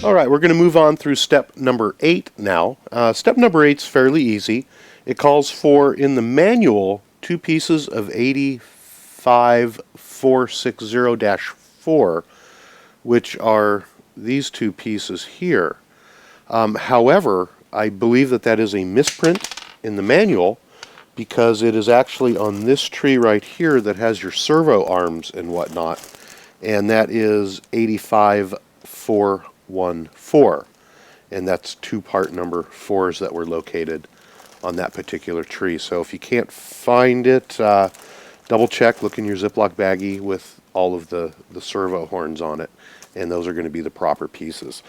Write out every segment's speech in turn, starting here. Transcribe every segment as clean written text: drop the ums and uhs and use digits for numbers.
All right, we're going to move on through step number 8 now. Step number 8 is fairly easy. It calls for, in the manual, 2 pieces of 85460-4, which are these 2 pieces here. However, I believe that that is a misprint in the manual because it is actually on this tree right here that has your servo arms and whatnot, and that is 85414, and that's 2 part number 4s that were located on that particular tree. So if you can't find it, double check, look in your Ziploc baggie with all of the servo horns on it, and those are going to be the proper pieces.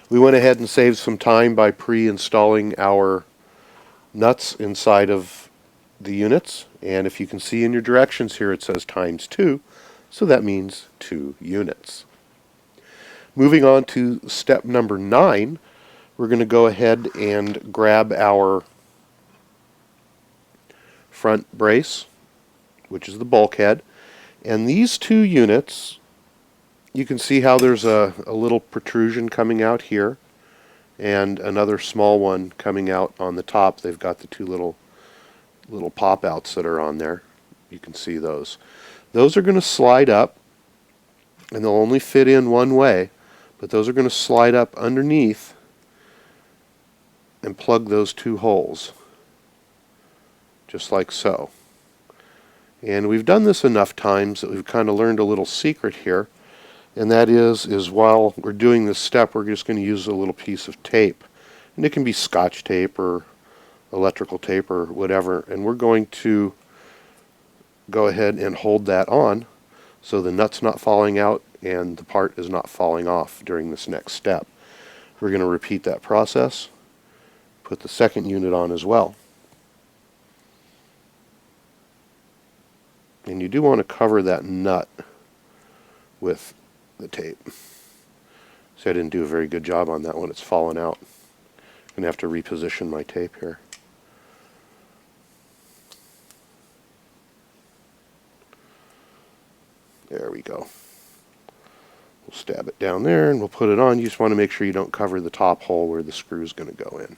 We went ahead and saved some time by pre-installing our nuts inside of the units, and if you can see in your directions here it says ×2, so that means 2 units. Moving on to step number 9, we're going to go ahead and grab our front brace, which is the bulkhead, and these 2 units, you can see how there's a little protrusion coming out here and another small one coming out on the top. They've got the 2 little pop outs that are on there. You can see those. Those are going to slide up, and they'll only fit in one way, but those are going to slide up underneath and plug those 2 holes, just like so. And we've done this enough times that we've kind of learned a little secret here, and that is while we're doing this step, we're just going to use a little piece of tape, and it can be Scotch tape or electrical tape or whatever, and we're going to go ahead and hold that on so the nut's not falling out and the part is not falling off during this next step. We're going to repeat that process, put the second unit on as well. And you do want to cover that nut with the tape. So I didn't do a very good job on that one. It's fallen out. I'm going to have to reposition my tape here. There we go. We'll stab it down there and we'll put it on. You just want to make sure you don't cover the top hole where the screw is going to go in.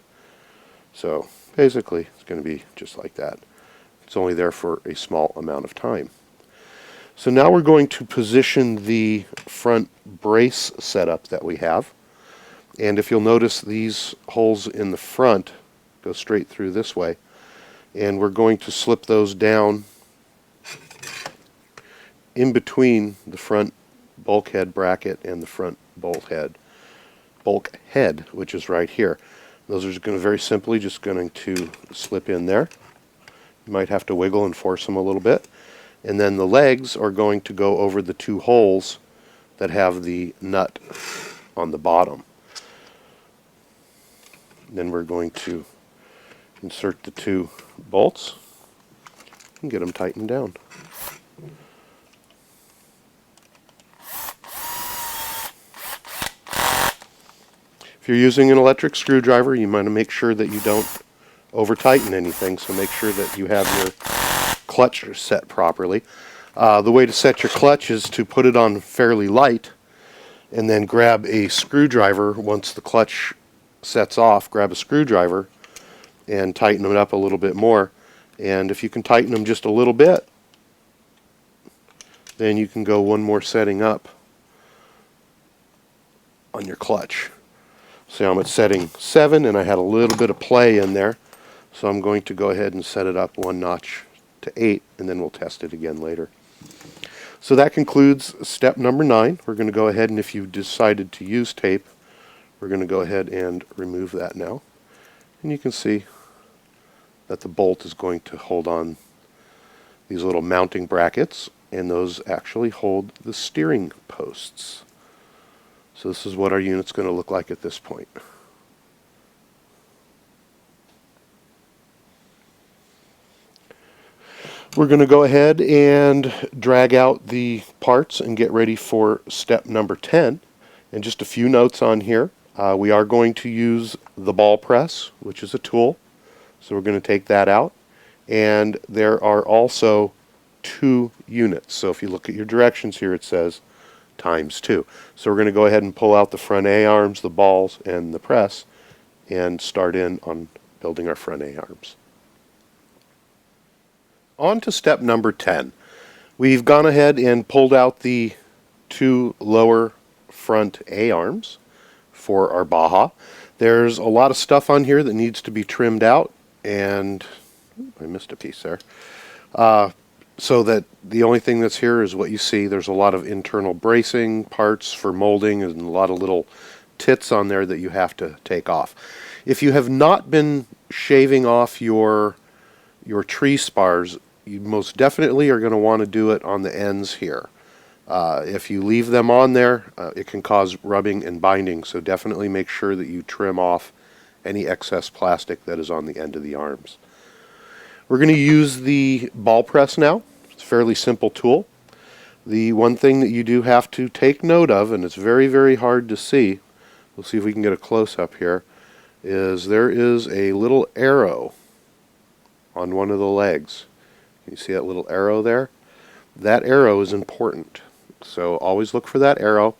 So basically it's going to be just like that. It's only there for a small amount of time. So now we're going to position the front brace setup that we have. And if you'll notice, these holes in the front go straight through this way. And we're going to slip those down in between the front bulkhead bracket and the front bulkhead, which is right here. Those are going to very simply just going to slip in there. You might have to wiggle and force them a little bit. And then the legs are going to go over the 2 holes that have the nut on the bottom. Then we're going to insert the 2 bolts and get them tightened down. If you're using an electric screwdriver, you want to make sure that you don't over tighten anything, so make sure that you have your clutch set properly. The way to set your clutch is to put it on fairly light and then grab a screwdriver. Once the clutch sets off, grab a screwdriver and tighten it up a little bit more. And if you can tighten them just a little bit, then you can go one more setting up on your clutch. So I'm at setting 7 and I had a little bit of play in there. So I'm going to go ahead and set it up 1 notch to 8, and then we'll test it again later. So that concludes step number 9. We're going to go ahead, and if you've decided to use tape, we're going to go ahead and remove that now. And you can see that the bolt is going to hold on these little mounting brackets, and those actually hold the steering posts. So this is what our unit's going to look like at this point. We're going to go ahead and drag out the parts and get ready for step number 10. And just a few notes on here. We are going to use the ball press, which is a tool. So we're going to take that out. And there are also 2 units. So if you look at your directions here, it says times 2. So we're going to go ahead and pull out the front A-arms, the balls, and the press, and start in on building our front A-arms. On to step number 10. We've gone ahead and pulled out the 2 lower front A-arms for our Baja. There's a lot of stuff on here that needs to be trimmed out, and I missed a piece there. So that the only thing that's here is what you see. There's a lot of internal bracing parts for molding and a lot of little tits on there that you have to take off. If you have not been shaving off your tree spars, you most definitely are going to want to do it on the ends here. If you leave them on there, it can cause rubbing and binding, so definitely make sure that you trim off any excess plastic that is on the end of the arms. We're going to use the ball press now. It's a fairly simple tool. The one thing that you do have to take note of, and it's very, very hard to see, we'll see if we can get a close-up here, is there is a little arrow on one of the legs. Can you see that little arrow there? That arrow is important. So always look for that arrow,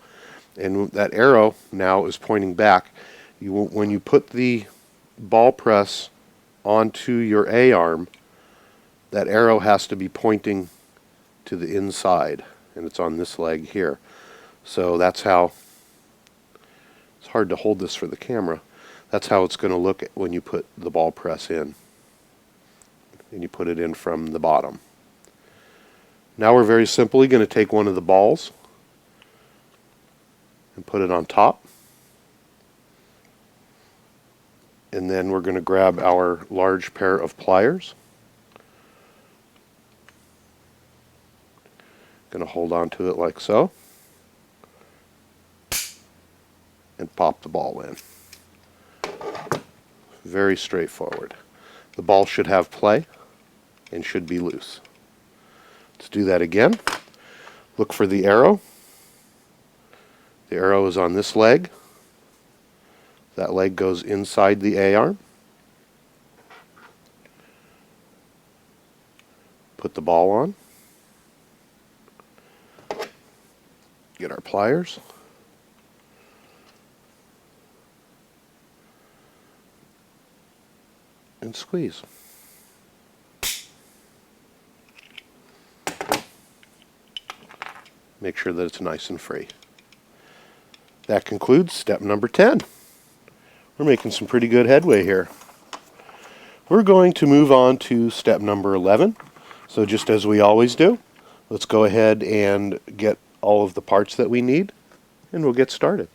and that arrow now is pointing back. When you put the ball press onto your A-arm, that arrow has to be pointing to the inside, and it's on this leg here. So that's how, it's hard to hold this for the camera, that's how it's going to look when you put the ball press in, and you put it in from the bottom. Now we're very simply going to take one of the balls and put it on top. And then we're going to grab our large pair of pliers. Going to hold on to it like so. And pop the ball in. Very straightforward. The ball should have play and should be loose. Let's do that again. Look for the arrow. The arrow is on this leg. That leg goes inside the A-arm. Put the ball on. Get our pliers. And squeeze. Make sure that it's nice and free. That concludes step number 10. We're making some pretty good headway here. We're going to move on to step number 11. So just as we always do, let's go ahead and get all of the parts that we need, and we'll get started.